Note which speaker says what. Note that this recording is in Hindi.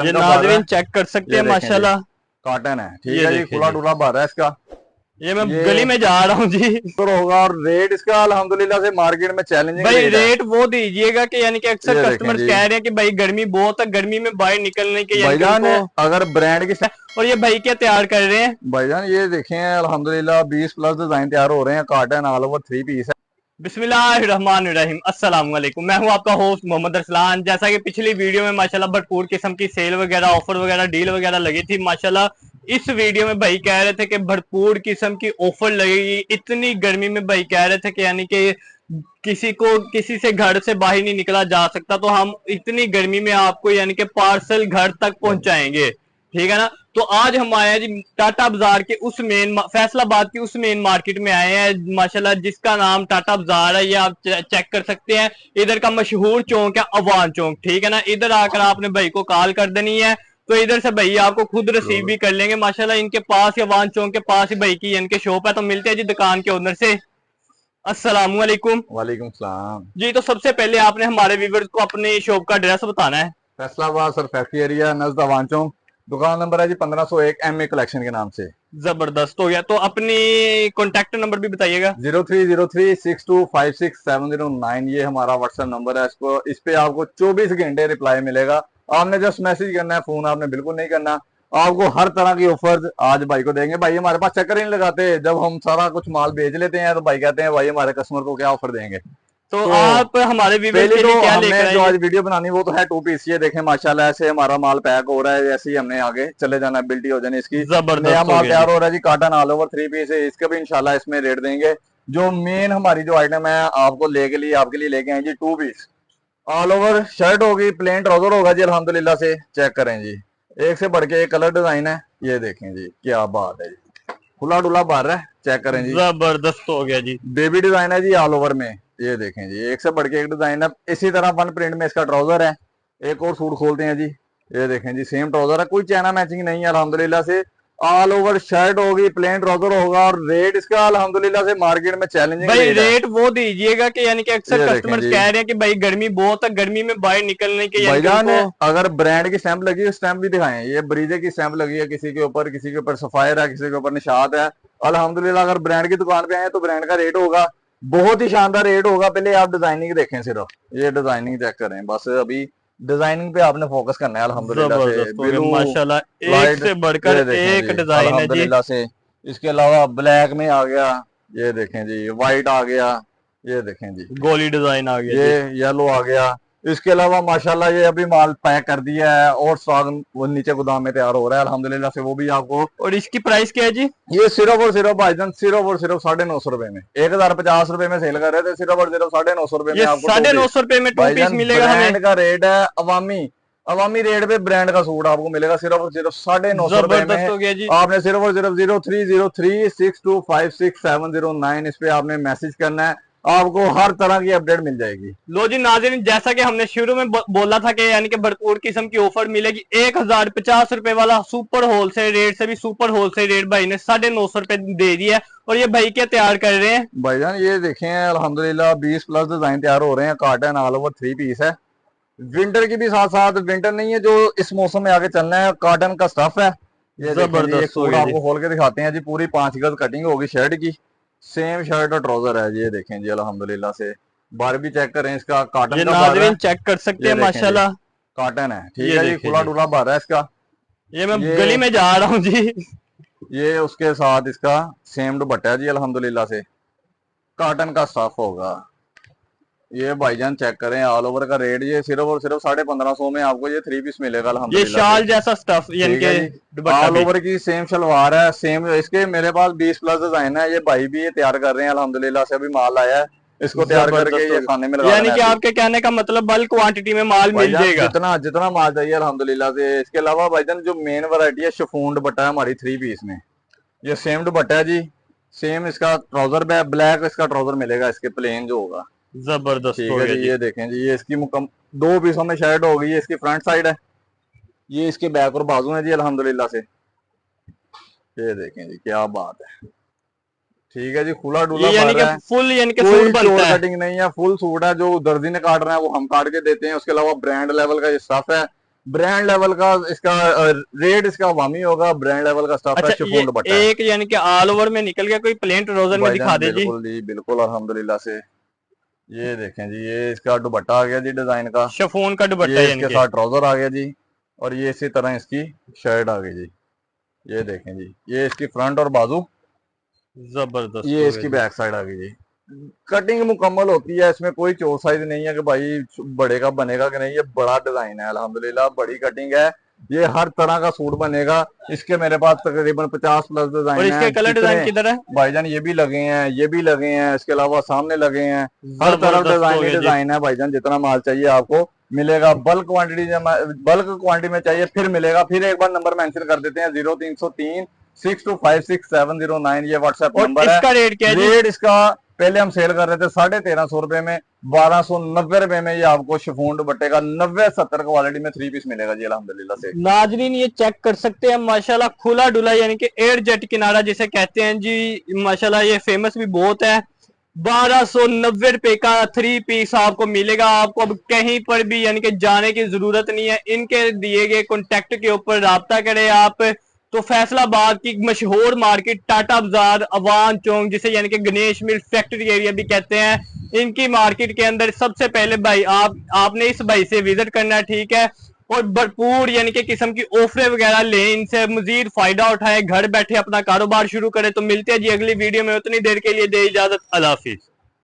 Speaker 1: ये नाज़रीन चेक कर सकते हैं माशाल्लाह।
Speaker 2: कॉटन है, ठीक है जी। खुला डुला भर है इसका।
Speaker 1: ये मैं गली में जा रहा हूँ जी।
Speaker 2: तो होगा। और रेट इसका अल्हम्दुलिल्लाह से मार्केट में चैलेंजिंग
Speaker 1: भाई रेट वो दीजिएगा कि यानी कि अक्सर कस्टमर्स कह रहे हैं कि भाई गर्मी बहुत है, गर्मी में बाहर निकलने के
Speaker 2: भाईजान अगर ब्रांड की।
Speaker 1: और ये भाई क्या तैयार कर रहे हैं
Speaker 2: भाईजान? ये देखें अल्हम्दुलिल्लाह 20 प्लस डिजाइन तैयार हो रहे हैं। कॉटन ऑल ओवर 3 पीस है।
Speaker 1: बिस्मिल्लाहिर्रहमानिर्रहीम, अस्सलाम वालेकुम। मैं हूं आपका होस्ट मोहम्मद अरसलान। जैसा कि पिछली वीडियो में माशाल्लाह भरपूर किस्म की सेल वगैरह, ऑफर वगैरह, डील वगैरह लगी थी माशाल्लाह। इस वीडियो में भाई कह रहे थे कि भरपूर किस्म की ऑफर लगेगी। इतनी गर्मी में भाई कह रहे थे कि यानी कि किसी से घर से बाहर नहीं निकला जा सकता, तो हम इतनी गर्मी में आपको यानी कि पार्सल घर तक पहुंचाएंगे, ठीक है ना। तो आज हम आए हैं जी टाटा बाजार के उस मेन फैसलाबाद की उस मेन मार्केट में आए हैं माशाल्लाह, जिसका नाम टाटा बाजार है। ये आप चेक कर सकते हैं। इधर का मशहूर चौक है अवान चौक, ठीक है ना। इधर आकर आपने भाई को कॉल कर देनी है, तो इधर से भाई आपको खुद रिसीव भी कर लेंगे माशाल्लाह। इनके पास अवान चौक के पास ही भाई की इनके शॉप है। तो मिलते हैं जी दुकान के ओनर से। अस्सलाम वालेकुम।
Speaker 2: वालेकुम सलाम
Speaker 1: जी। तो सबसे पहले आपने हमारे व्यूअर्स को अपनी शॉप का एड्रेस बताना है।
Speaker 2: फैसलाबाद सर फैक्ट्री एरिया नजद अवान चौक। दुकान नंबर है जी 1501 MA कलेक्शन के नाम से।
Speaker 1: जबरदस्त हो गया। तो अपनी कॉन्टेक्ट नंबर भी बताइएगा।
Speaker 2: 0303625709 ये हमारा व्हाट्सएप नंबर है। इसको इस पे आपको 24 घंटे रिप्लाई मिलेगा। आपने जस्ट मैसेज करना है, फोन आपने बिल्कुल नहीं करना। आपको हर तरह की ऑफर आज भाई को देंगे। भाई हमारे पास चक्कर ही नहीं लगाते। जब हम सारा कुछ माल बेच लेते हैं तो भाई कहते हैं भाई हमारे कस्टमर को क्या ऑफर देंगे।
Speaker 1: तो आप हमारे व्यूअर्स के लिए क्या लेकर आए?
Speaker 2: जो आज वीडियो बनानी वो तो है 2 पीस। ये देखें माशाल्लाह ऐसे हमारा माल पैक हो रहा है। जैसे ही हमने आगे चले जाना, बिल्टी हो जानी इसकी। नया माल तैयार हो रहा है जी। कॉटन ऑल ओवर 3 पीस है। इसका भी इंशाल्लाह इसमें रेट देंगे। जो मेन हमारी जो आइटम है आपको आपके लिए लेके आए जी 2 पीस। ऑल ओवर शर्ट होगी, प्लेन ट्राउजर होगा जी। अल्हम्दुलिल्लाह से चेक करें जी, एक से बढ़ के एक कलर डिजाइन है। ये देखें जी, क्या बात है जी। खुला डुला बार है, चेक करें जी।
Speaker 1: जबरदस्त हो गया जी।
Speaker 2: बेबी डिजाइन है जी ऑल ओवर में। ये देखें जी, एक से बढ़ के एक डिजाइन है। इसी तरह वन प्रिंट में इसका ट्राउजर है। एक और सूट खोलते हैं जी। ये देखें जी, सेम ट्राउजर है, कोई चाइना मैचिंग नहीं है अल्हम्दुलिल्लाह से। ऑल ओवर शर्ट होगी, प्लेन ट्राउजर होगा। और रेट इसका अल्हम्दुलिल्लाह से मार्केट में चैलेंजिंग
Speaker 1: भाई रेट वो दीजिएगा कि यानी कि अक्सर कस्टमर्स कह रहे हैं कि भाई गर्मी बहुत है, गर्मी में बाहर निकलने के
Speaker 2: भाईजान अगर ब्रांड की स्टैंप लगी है स्टैंप भी दिखाएं। ये ब्रीजे की स्टैंप लगी है किसी के ऊपर, किसी के ऊपर सफायर है, किसी के ऊपर निशात है। अल्हम्दुलिल्लाह अगर ब्रांड की दुकान पे आए तो ब्रांड का रेट होगा, बहुत ही शानदार रेट होगा। पहले आप डिजाइनिंग देखें, सिर्फ ये डिजाइनिंग चेक करें। बस अभी डिजाइनिंग पे आपने फोकस करना है अल्हम्दुलिल्लाह से।
Speaker 1: माशाल्लाह एक से बढ़कर एक डिजाइन है जी।
Speaker 2: से इसके अलावा ब्लैक में आ गया, ये देखें जी। व्हाइट आ गया, ये देखें जी।
Speaker 1: गोली डिजाइन आ गया,
Speaker 2: ये येलो आ गया। इसके अलावा माशाल्लाह ये अभी माल पैक कर दिया है और स्टॉक वो नीचे गोदाम में तैयार हो रहा है अल्हम्दुलिल्लाह से। वो भी आपको।
Speaker 1: और इसकी प्राइस क्या है जी?
Speaker 2: ये सिर्फ और सिर्फ भाईजान सिर्फ और सिर्फ 950 रुपए में, 1050 रुपए में सेल कर रहे थे। सिर्फ और सिर्फ 950 रुपए में आपको
Speaker 1: 950 रुपए में 2 पीस मिलेगा हमें।
Speaker 2: ब्रांड का रेट है अवामी रेट पे ब्रांड का सूट आपको मिलेगा सिर्फ और सिर्फ 950 रुपए में। आपने सिर्फ और सिर्फ 0303625709 इस पे आपने मैसेज करना है। आपको हर तरह की अपडेट मिल जाएगी।
Speaker 1: लो जी नाज़रीन, जैसा कि हमने शुरू में बोला था कि यानी कि भरपूर किस्म की ऑफर मिलेगी। 1050 रुपए वाला सुपर होलसेल रेट से भी सुपर होलसेल रेट भाई ने 950 रुपए दे दिया है। और ये भाई क्या तैयार कर रहे हैं?
Speaker 2: भाईजान ये देखें अल्हम्दुलिल्लाह 20 प्लस डिजाइन तैयार हो रहे हैं। कॉटन ऑल ओवर 3 पीस है। विंटर की भी साथ साथ, विंटर नहीं है जो इस मौसम में आगे चलना है, कॉटन का स्टफ है। ये जबरदस्त आपको खोल के दिखाते हैं जी। पूरी 5 गज कटिंग होगी शर्ट की। सेम शर्ट और ट्राउजर है। ये देखें जी अल्हम्दुलिल्लाह से। बार भी चेक करें इसका, कॉटन का बार है,
Speaker 1: चेक कर सकते हैं माशाल्लाह।
Speaker 2: कॉटन है, ठीक है जी। खुला डुला बार है इसका।
Speaker 1: ये मैं गली में जा रहा हूँ जी।
Speaker 2: ये उसके साथ इसका सेम दुपट्टा है जी अल्हम्दुलिल्लाह से। कॉटन का स्टफ होगा। ये भाईजान चेक करें ऑल ओवर का रेट। ये सिर्फ और सिर्फ 1550 में आपको ये 3 पीस मिलेगा अल्हम्दुलिल्लाह।
Speaker 1: ये शाल जैसा स्टफ यानी कि
Speaker 2: ऑल ओवर की सेम शलवार है, सेम। इसके मेरे पास 20 प्लस डिजाइन है। ये भाई भी ये तैयार कर रहे हैं अल्हम्दुलिल्लाह से। अभी माल आया है, इसको तैयार करके ये खाने में लगा,
Speaker 1: यानी कि आपके कहने का मतलब बल्क क्वांटिटी में माल मिल जाएगा,
Speaker 2: जितना जितना माल चाहिए अल्हम्दुलिल्लाह से। इसके अलावा भाईजान जो मेन वैरायटी है शिफॉन दुपट्टा है हमारी 3 पीस में। ये सेम दुपट्टा है जी, सेम इसका ट्राउजर ब्लैक इसका ट्राउजर मिलेगा इसके, प्लेन जो होगा।
Speaker 1: जबरदस्त
Speaker 2: ठीक है जी। ये देखें जी, ये इसकी 2 पीसों में शर्ट होगी। ये इसकी फ्रंट साइड है, ये इसके बैक और बाजू है जी अल्हम्दुलिल्लाह से। ये देखें जी, क्या बात है। ठीक है जी, खुला डुला
Speaker 1: यानी कि फुल यानी कि सूट बनता है।
Speaker 2: कटिंग नहीं है, फुल सूट है। जो दर्जी ने काट रहा है वो हम काट के देते हैं। उसके अलावा ब्रांड लेवल का ये स्टफ है। ब्रांड लेवल का इसका रेट इसका वामी होगा, ब्रांड लेवल का स्टफ है,
Speaker 1: अच्छा,
Speaker 2: शिफॉन दुपट्टा है।
Speaker 1: एक यानी कि ऑल ओवर में निकल गया, कोई प्लेन ट्राउजर में दिखा दे जी।
Speaker 2: बिल्कुल जी, बिल्कुल अल्हम्दुलिल्लाह से। ये देखें जी, ये इसका दुपट्टा आ गया जी डिजाइन का,
Speaker 1: शिफॉन का दुपट्टा
Speaker 2: ये
Speaker 1: यानी
Speaker 2: इसके
Speaker 1: कि
Speaker 2: साथ ट्राउजर आ गया जी, और ये इसी तरह इसकी शर्ट आ गई जी। ये देखें जी, ये इसकी फ्रंट और बाजू,
Speaker 1: जबरदस्त
Speaker 2: ये
Speaker 1: हो गया
Speaker 2: इसकी
Speaker 1: जी।
Speaker 2: बैक साइड आ गई जी। कटिंग मुकम्मल होती है, इसमें कोई चोर साइज नहीं है कि भाई बड़े का बनेगा कि नहीं। ये बड़ा डिजाइन है अल्हम्दुलिल्लाह, बड़ी कटिंग है, ये हर तरह का सूट बनेगा। इसके मेरे पास तकरीबन 50 प्लस
Speaker 1: और
Speaker 2: डिजाइन
Speaker 1: इसके
Speaker 2: है।
Speaker 1: कलर डिजाइन
Speaker 2: कितने
Speaker 1: किधर है?
Speaker 2: भाईजान, ये भी लगे हैं, ये भी लगे हैं, इसके अलावा सामने लगे हैं, हर तरफ
Speaker 1: जबरदस्त हो
Speaker 2: डिजाइन ही
Speaker 1: गया जी।
Speaker 2: डिजाइन है भाईजान। जितना माल चाहिए आपको मिलेगा। बल्क क्वांटिटी में चाहिए फिर मिलेगा। फिर एक बार नंबर मेंशन कर देते हैं, 0303 62567009, ये व्हाट्सएप
Speaker 1: और
Speaker 2: नंबर है।
Speaker 1: इसका रेट क्या है जी?
Speaker 2: रेट इसका पहले हम सेल कर रहे थे 1350 रुपए में, 1290 रुपए में ये आपको शिफॉन दुपट्टे का 90-70 क्वालिटी में 3 पीस मिलेगा जी अल्हम्दुलिल्लाह से।
Speaker 1: नाजरीन ये चेक कर सकते हैं माशाल्लाह, खुला डुला यानी कि एयर जेट किनारा जिसे कहते हैं जी, माशाल्लाह ये फेमस भी बहुत है। 1290 रुपए का 3 पीस आपको मिलेगा। आपको अब कहीं पर भी यानी कि जाने की जरूरत नहीं है, इनके दिए गए कॉन्टेक्ट के ऊपर राब्ता करें आप। तो फैसलाबाद की मशहूर मार्केट टाटा बाजार, अवान चौक, जिसे यानी कि गणेश मिल फैक्ट्री एरिया भी कहते हैं, इनकी मार्केट के अंदर सबसे पहले भाई आपने इस भाई से विजिट करना है, ठीक है। और भरपूर यानी कि किस्म की ऑफरें वगैरह लें, इनसे मजीद फायदा उठाए, घर बैठे अपना कारोबार शुरू करें। तो मिलते हैं जी अगली वीडियो में, उतनी देर के लिए दे इजाजत, अल्लाह हाफिज।